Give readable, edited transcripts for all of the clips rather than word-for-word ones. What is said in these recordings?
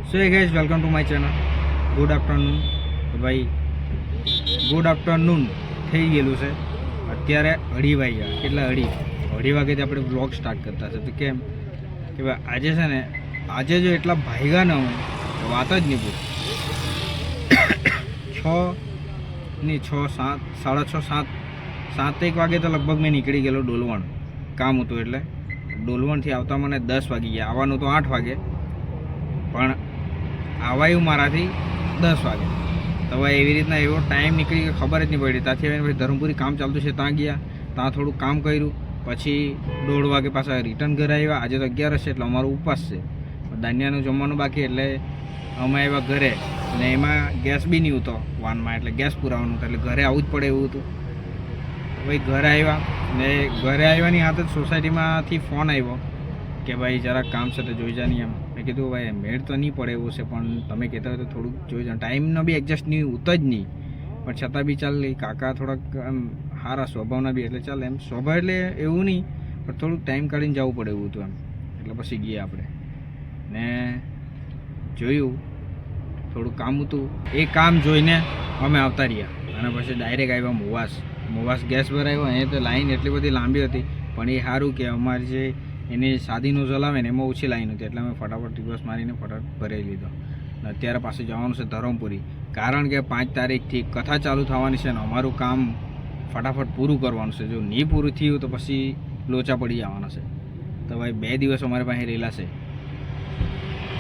So guys welcome to my channel. Good afternoon. ભાઈ good afternoon થઈ ગયેલું છે. અત્યારે 2:30 વાગ્યા. કેટલા 2:30 વાગ્યાથી આપણે બ્લોગ સ્ટાર્ટ કરતા છે. તો કેમ કે ભાઈ આજે છે ને, આજે જો એટલા ભાગ્યા ન હોય તો વાત જ નહીં પૂછ. 7:30 વાગે તો લગભગ મેં નીકળી ગયેલો ડોલવણ. કામ હતું એટલે ડોલવણથી આવતા મને 10 વાગી ગયા. આવવાનું તો 8 વાગે, પણ આવાયું મારાથી 10 વાગે. તો હવે એવી રીતના એવો ટાઈમ નીકળી કે ખબર જ નહીં પડી. ત્યાંથી આવીને પછી ધરમપુરી કામ ચાલતું છે, ત્યાં ગયા, ત્યાં થોડું કામ કર્યું. પછી 1:30 વાગે પાછા રિટર્ન ઘરે આવ્યા. આજે તો 11 છે એટલે અમારો ઉપવાસ છે, ધાન્યાનું જમવાનું બાકી. એટલે અમે આવ્યા ઘરે, અને એમાં ગેસ બી નહીં હતો વાનમાં, એટલે ગેસ પુરાવાનું હતું, એટલે ઘરે આવવું જ પડે એવું હતું. ભાઈ ઘરે આવ્યા, ને ઘરે આવ્યાની હાથે જ સોસાયટીમાંથી ફોન આવ્યો કે ભાઈ જરાક કામ છે તો જોઈ જા નહીં. એમ મેં કીધું ભાઈ મેળ તો નહીં પડે એવું છે, પણ તમે કહેતા હોય તો થોડુંક જોઈ જા. ટાઈમનો બી એડજસ્ટ નહીં ઉતો જ નહીં, પણ છતાં બી ચાલ. કાકા થોડાક એમ સારા સ્વભાવના બી, એટલે ચાલ. એમ સ્વભાવ એટલે એવું નહીં, પણ થોડુંક ટાઈમ કાઢીને જવું પડે એવું હતું એમ. એટલે પછી ગયા આપણે ને જોયું, થોડું કામ હતું. એ કામ જોઈને અમે આવતા રહ્યા, અને પછી ડાયરેક્ટ આવ્યા મોવાસ ગેસ ભરાયો. અહીંયા તો લાઈન એટલી બધી લાંબી હતી, પણ એ સારું કે અમારી જે એની સાદીનો ચલાવે ને એમાં ઓછી લાઈન હતી, એટલે અમે ફટાફટ રિવર્સ મારીને ફટાફટ ભરાઈ લીધો. અને અત્યારે પાછું જવાનું છે ધરમપુરી, કારણ કે 5 તારીખથી કથા ચાલુ થવાની છે, ને અમારું કામ ફટાફટ પૂરું કરવાનું છે. જો નહીં પૂરું થયું તો પછી લોચા પડી જવાના છે. તો ભાઈ 2 દિવસ અમારી પાસે રહેલા છે.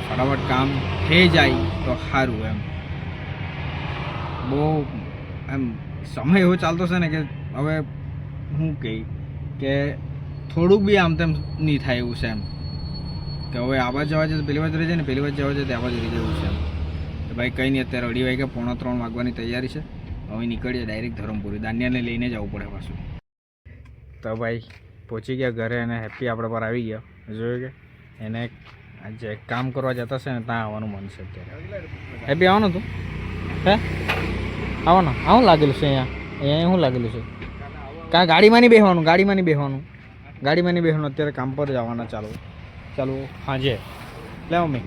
ફટાફટ કામ થઈ જાય તો સારું. એમ બહુ એમ સમય એવો ચાલતો છે ને કે હવે હું કહી કે થોડુંક બી આમ તેમ નહીં થાય એવું છે. એમ કે હવે આવા જવા છે તો પેલી બાજુ રહી જાય ને, પેલી બાજુ જવા છે તો આ બાજુ રહી જવું છે. એમ તો ભાઈ કંઈ નહીં, અત્યારે 2:30 વાગ્યા, 2:45 વાગવાની તૈયારી છે. હવે નીકળીએ ડાયરેક્ટ ધરમપુરી. દાનિયાને લઈને જવું પડે પાછું. તો ભાઈ પહોંચી ગયા ઘરે, અને હેપી આપણે પર આવી ગયા. જોયું કે એને જે કામ કરવા જતા છે ને ત્યાં આવવાનું મન છે અત્યારે. હેપી આવવાનું તું? હે આવવાનું? આવું લાગેલું છે અહીંયા શું લાગેલું છે? કાં ગાડીમાં નહીં બેસવાનું? ગાડીમાં નહીં બેસવાનું. અત્યારે કામ પર જવાના. ચાલો હાજે લે મમ્મી.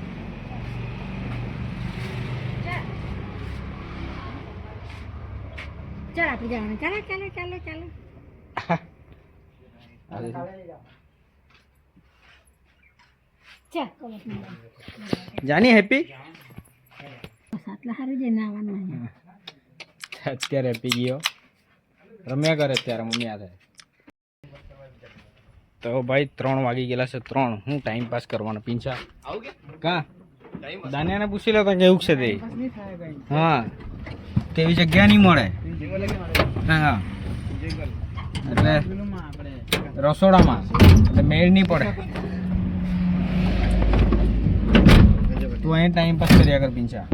જાની હેપી અત્યારે હેપી ગયો રમ્યા કરે અત્યારે મમ્મી હાથે. તો ભાઈ 3 વાગી ગયેલા છે. 3 હું ટાઈમ પાસ કરવાનો. પીંછા કાં દાનિયાને પૂછી લો તો કેવું છે તે. હા, તેવી જગ્યા નહીં મળે. હા, એટલે રસોડામાં એટલે મેળ નહીં પડે. તું અહીં ટાઈમ પાસ કર્યા કર પીંછા.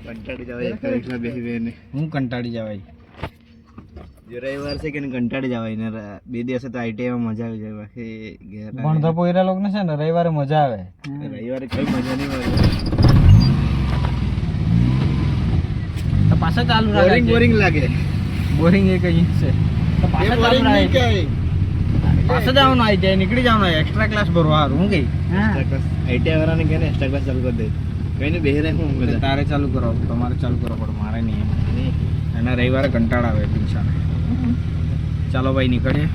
કંટાળી જવાય બેસી બેને. હું કંટાળી જવાય. રવિવાર છે કે કંટાળી જવાય ને. 2 દિવસે તો આઈટીઆઈમાં મજા આવી જાય. બાકી ભણતા પોયરા લોકોને છે ને રવિવારે મજા આવે. રવિવારે કઈ મજા નહીં મળે. તો પાછા ચાલુ રાખે. બોરિંગ લાગે. બોરિંગ એ કઈ છે. તો પાછા ચાલુ રાખે. પાછા જવાનું આવી જાય, નીકળી જવાનું. એક્સ્ટ્રા ક્લાસ ભરવા સારું. હું કઈ આઈટીઆઈ વાળાને કહે ને એક્સ્ટ્રા ક્લાસ ચાલુ કરી દે. કઈ ને બેહી રહે. હું તારે ચાલુ કરો, તમારે ચાલુ કરો, પણ મારે નહીં. એના રવિવારે કંટાળ આવે પીંછાને. ચાલો ભાઈ નીકળીએ.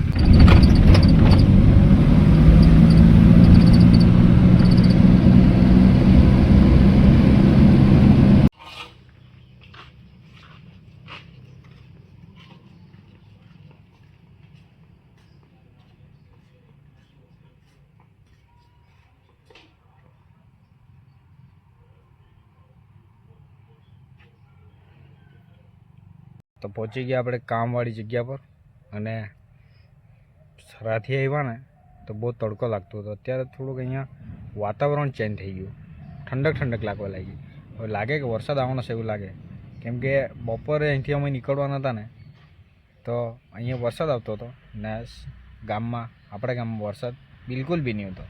તો પહોંચી ગયા આપણે કામવાળી જગ્યા પર, અને રાતથી આવ્યા ને તો બહુ તડકો લાગતો હતો. અત્યારે થોડુંક અહીંયા વાતાવરણ ચેન્જ થઈ ગયું, ઠંડક લાગવા લાગી. હવે લાગે કે વરસાદ આવવાનો છે એવું લાગે, કેમ કે બપોરે અહીંથી અમે નીકળવાના હતા ને તો અહીંયા વરસાદ આવતો હતો, ને આપણા ગામમાં વરસાદ બિલકુલ બી નહીં હતો.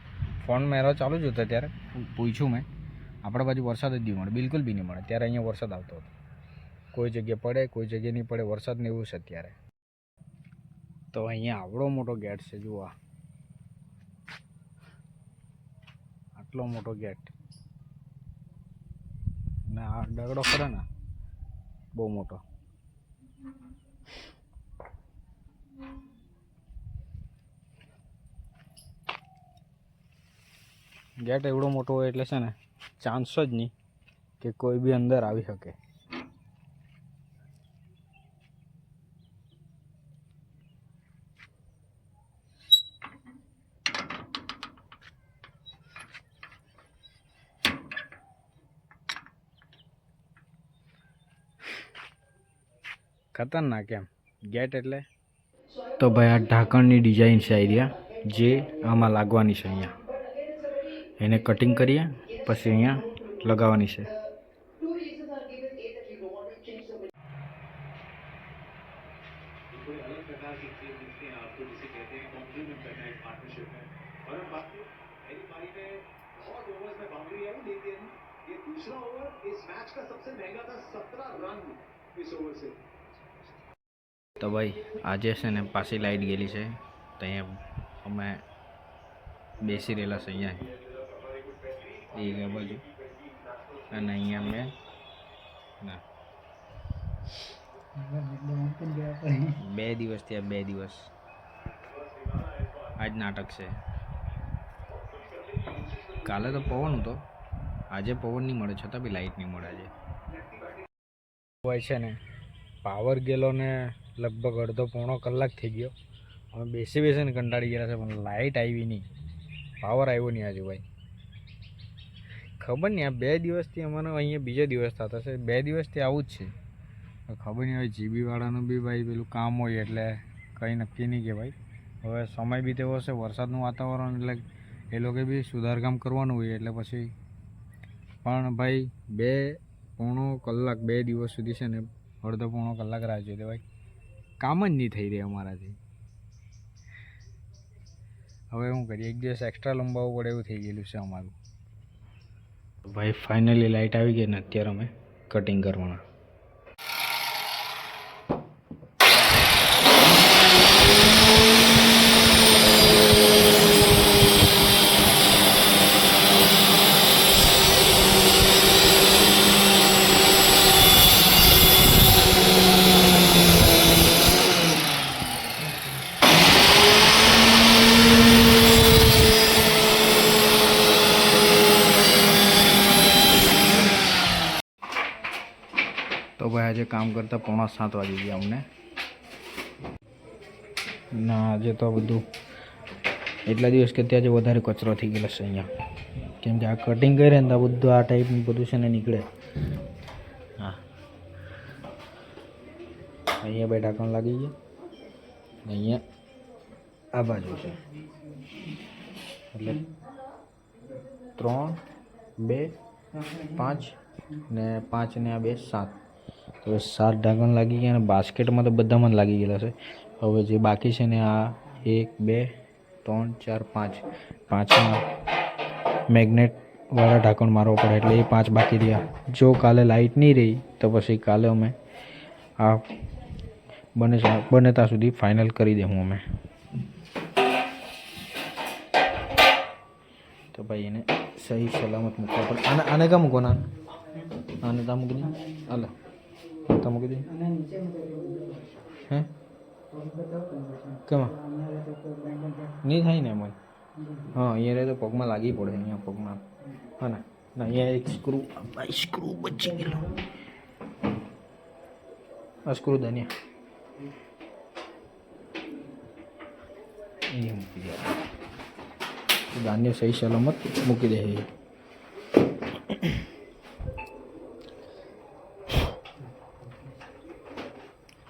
ફોન મેરો ચાલુ જ હતો ત્યારે પૂછ્યું મેં, આપણા બાજુ વરસાદ જ નહીં મળે, બિલકુલ બી નહીં મળે. ત્યારે અહીંયા વરસાદ આવતો હતો. કોઈ જગ્યાએ પડે, કોઈ જગ્યાએ નહીં પડે. વરસાદને એવું છે અત્યારે. તો અહીંયા આવડો મોટો ગેટ છે, જુઓ આટલો મોટો ગેટ. ને આ દગડો ખરો ને બહુ મોટો. ગેટ એવડો મોટો હોય એટલે છે ને ચાન્સ જ નહીં કે કોઈ બી અંદર આવી શકે. ખતરનાક એમ ગેટ એટલે. તો ભાઈ આ ઢાંકણની ડિઝાઇન છે આઈડિયા જે આમાં લાગવાની છે. અહીંયા એને કટિંગ કરીએ પછી અહીંયા લગાવવાની છે. તો ભાઈ આજે છે ને પાછી લાઈટ ગયેલી છે તો અહીંયા અમે બેસી રહેલા છે અહીંયા એ બાજુ અને અહીંયા મેં ના 2 દિવસ થયા 2 દિવસ આજ નાટક છે. કાલે તો પવન હતો આજે પવન નહીં મળે છતાં બી લાઈટ નહીં મળે. આજે હોય છે ને પાવર ગયેલો ને લગભગ અડધો પોણો કલાક થઈ ગયો. અમે બેસીને કંટાળી ગયા છે પણ લાઇટ આવી નહીં, પાવર આવ્યો નહીં આજે ભાઈ. ખબર નહીં આ 2 દિવસથી અમારો અહીંયા બીજો દિવસ થતો છે. 2 દિવસથી આવું જ છે. ખબર નહીં હવે જીબીવાળાનું બી ભાઈ પેલું કામ હોય એટલે કંઈ નક્કી નહીં કે ભાઈ. હવે સમય બી તેવો હશે વરસાદનું વાતાવરણ એટલે એ લોકો બી સુધારકામ કરવાનું હોય એટલે પછી. પણ ભાઈ 2 કલાક 2 દિવસ સુધી છે ને અડધો પોણો કલાક રાહ જોઈ ભાઈ કામ જ નહીં થઈ રહી અમારાથી. હવે શું કરીએ, એક દિવસ એક્સ્ટ્રા લંબાવવું પડે એવું થઈ ગયેલું છે અમારું. ભાઈ ફાઇનલી લાઇટ આવી ગઈ ને અત્યારે અમે કટિંગ કરવાના. તો ભાઈ આજે કામ કરતાં 6:45 વાગી ગયા અમને. ના આજે તો બધું એટલા દિવસ કે આજે વધારે કચરો થઈ ગયેલો છે અહીંયા, કેમ કે આ કટિંગ કરે ને તો બધું આ ટાઈપનું બધું છે ને નીકળે. હા અહીંયા બે ઢાંકણ લાગી ગયા, અહીંયા આ બાજુ છે એટલે 3, 2, 5 ને 5 ને આ 2 7. તો 7 ઢાંકણ લાગી ગયા અને બાસ્કેટમાં તો બધામાં જ લાગી ગયેલા છે. હવે જે બાકી છે ને આ 1, 2, 3, 4, 5 5માં મેગ્નેટવાળા ઢાંકણ મારવા પડે એટલે એ 5 બાકી રહ્યા. જો કાલે લાઇટ નહીં રહી તો પછી કાલે અમે આ બને ત્યાં સુધી ફાઇનલ કરી દઉં અમે. તો ભાઈ એને સહી સલામત મૂકવા પડે. આને ક્યાં મૂકવાના? આને ત્યાં મૂકી દે. હાલો ત્યાં મૂકી દે. હે કેમાં નહીં થાય ને એમાં? હા અહીંયા રહે તો પગમાં લાગી પડે. અહીંયા પગમાં હા ને અહીંયા એક સ્ક્રૂ બચી ગયેલો. આ સ્ક્રૂ દાનિયા અહીંયા મૂકી દે. ધાન્ય સહી સલામત મૂકી દે.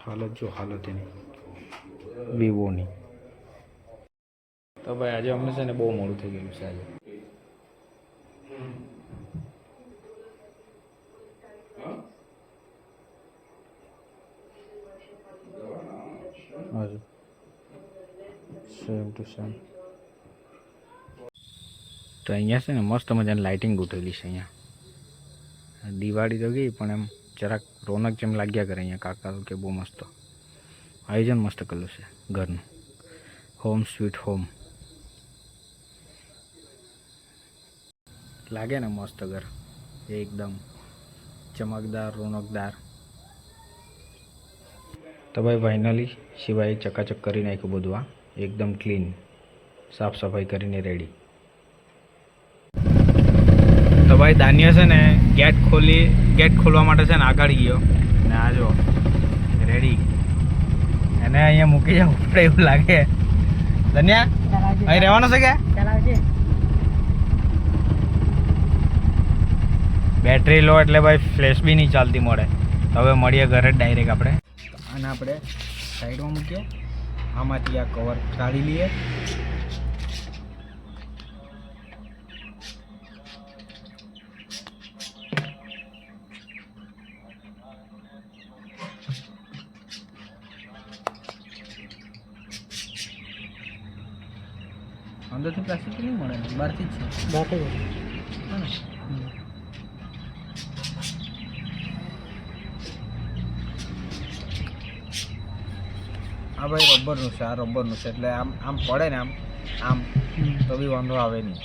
હાલત જો હાલત એની વિવોની. તો ભાઈ આજે અમને છે ને બહુ મોડું થઈ ગયેલું છે આજે. હાજુ સેમ ટુ સેમ. તો અહીંયા છે ને મસ્ત મજાની લાઇટિંગ ઉઠેલી છે. અહીંયા દિવાળી તો ગઈ પણ એમ જરાક રોનક જેમ લાગ્યા કરે. અહીંયા કાકા કે બહુ મસ્ત આયોજન મસ્ત કરેલું છે ઘરનું. હોમ સ્વીટ હોમ લાગે ને મસ્ત ઘર એકદમ ચમકદાર રોનકદાર. તો ભાઈ ફાઇનલી સિવાય ચકાચક કરી નાખ્યું બધું. આ એકદમ ક્લીન, સાફ સફાઈ કરીને રેડી. તો ભાઈ દાનિયા છે ને ગેટ ખોલવા માટે છે ને આગળ ગયો ને આ જો રેડી. એને અહીંયા મૂકી જવું પડે એવું લાગે. ધન્યા અહીં રહેવાનું છે કે બેટરી લો એટલે ભાઈ ફ્લેશ બી નહીં ચાલતી મળે. તો હવે મળીએ ઘરે જ ડાયરેક્ટ આપણે. આને આપણે સાઈડમાં મૂકીએ, આમાંથી આ કવર કાઢી લઈએ. અંદરથી પ્લાસ્ટિક નહીં મળે ને, બહારથી જ છે. બહારથી જ હા ને. આ ભાઈ રબરનું છે, આ રબરનું છે એટલે આમ આમ પડે ને આમ તો બી વાંધો આવે નહીં.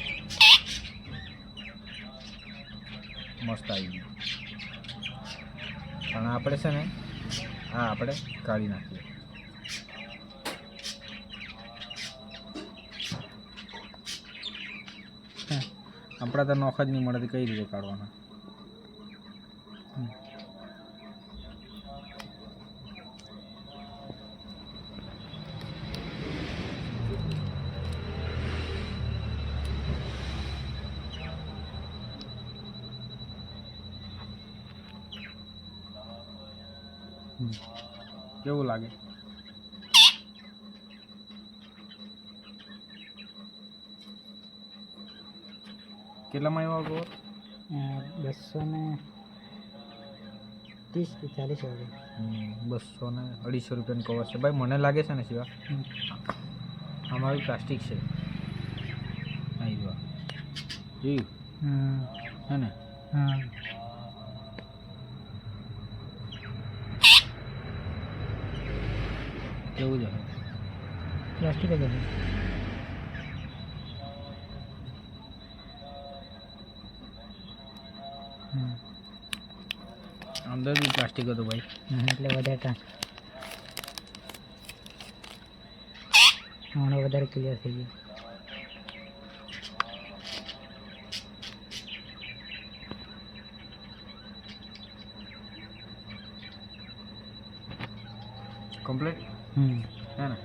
મસ્ત આવી ગયું. પણ આપણે છે ને આ આપણે કાઢી નાખીએ. આપણા તો નોખ જ નહીં મળે, કઈ રીતે કાઢવાના? કેવું લાગે? કેટલામાં આવ્યો કવર? 230 કે 40 વાગે. 200 ને 250 રૂપિયાનું કવર છે ભાઈ. મને લાગે છે ને શિવા આમાં બી પ્લાસ્ટિક છે. અહીં જો જોયું હે ને? હા કેવું છે? પ્લાસ્ટિક જ છે. અંદર બી પ્લાસ્ટિક હતું ભાઈ. એટલે વધારે હમણાં વધારે ક્લિયર થઈ ગયું. કમ્પ્લીટ હમ હે ને?